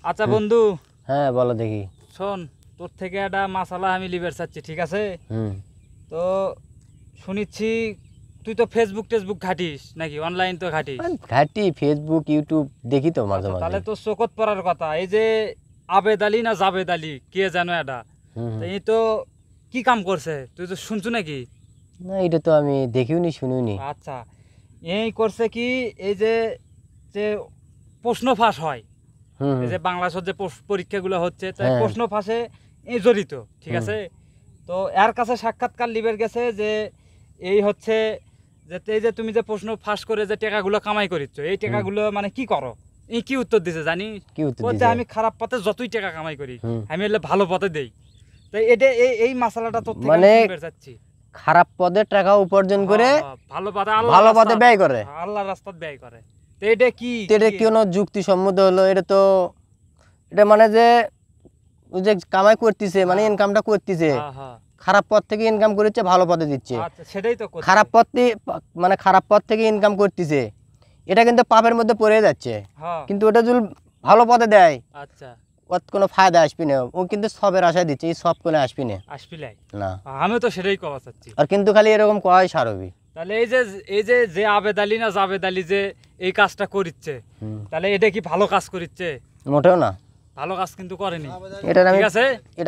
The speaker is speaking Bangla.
আচ্ছা বন্ধু, হ্যাঁ বলো দেখি। শোন, তোর থেকে একটা মাসালা আমি লিবার চাচ্ছি, ঠিক আছে? হুম। তো শুনেছি তুই তো ফেসবুক টেসবুক ঘাটিস নাকি, অনলাইন তো ঘাটিস? ঘাটি ফেসবুক ইউটিউব দেখি তো মাঝে আচ্ছা, মাঝে। তাহলে তো চোখত পড়ার কথা, এই যে আবেদ আলী না জাবেদ আলী কে জানো এটা, হুম তো হুম। এই তো কি কাম করছে তুই তো শুনছু নাকি? না এটা তো আমি দেখিওনি শুনিওনি। আচ্ছা, এই করছে কি, এই যে যে প্রশ্ন ফাঁস হয়, হুম এই হুম। যে বাংলাদেশের যে পরীক্ষাগুলো হচ্ছে, তাই হ্যাঁ। প্রশ্ন ফাঁসে এই জড়িত, ঠিক হুম। আছে? তো এর কাছে সাক্ষাৎকার লিবের গেছে যে এই হচ্ছে যে এই যে তুমি যে প্রশ্ন ফাঁস করে যে টাকাগুলো কামাই করিচ্ছ, এই হুম। টাকাগুলো মানে কি করো? এই কি উত্তর দিছে জানি, কি উত্তর বলতে দিছে? আমি খারাপ পথে যতই টাকা কামাই করি, হুম। আমি হলে ভালো পথে দেই। তাই এটা এই মশালাটা তোর থেকে আমি মানে শুনতে চাচ্ছি। খারাপ পদে টাকা উপার্জন করে হ্যাঁ, হ্যাঁ, ভালো পথে ভালো পদে ব্যয় করে। আল্লাহর রাস্তায় ব্যয় করে। তো এটা কি তো এটা কোনো যুক্তিসম্মত হলো? এটা তো এটা মানে যে ওই যে কামাই করতেছে মানে হ্যাঁ, ইনকামটা করতেছে, হ্যাঁ, হ্যাঁ, খারাপ পথ থেকে ইনকাম করেছে ভালো পথে দিচ্ছে। আচ্ছা সেটাই তো করছে। খারাপ পথে মানে খারাপ পথ থেকে ইনকাম করতেছে, এটা কিন্তু পাপের মধ্যে পড়ে যাচ্ছে। হ্যাঁ, কিন্তু ওটা যদি ভালো পথে দেয় আচ্ছা, ওর কোনো ফায়দা আসবি না, ও কিন্তু সবের আশায় দিচ্ছে, এই সব কোনো আসবি না। আসবিলাই, না। আমি তো সেটাই কওয়া চাচ্ছি। আর কিন্তু খালি এরকম কয় সারবি। তাহলে এই যে আবেদ আলী না জাবেদ আলী যে এই কাজটা করিচ্ছে, হুম। তাহলে এটা কি ভালো কাজ করিচ্ছে? মোটেও না। ভালো কাজ কিন্তু করেনি, এটার আমি ঠিক আছে?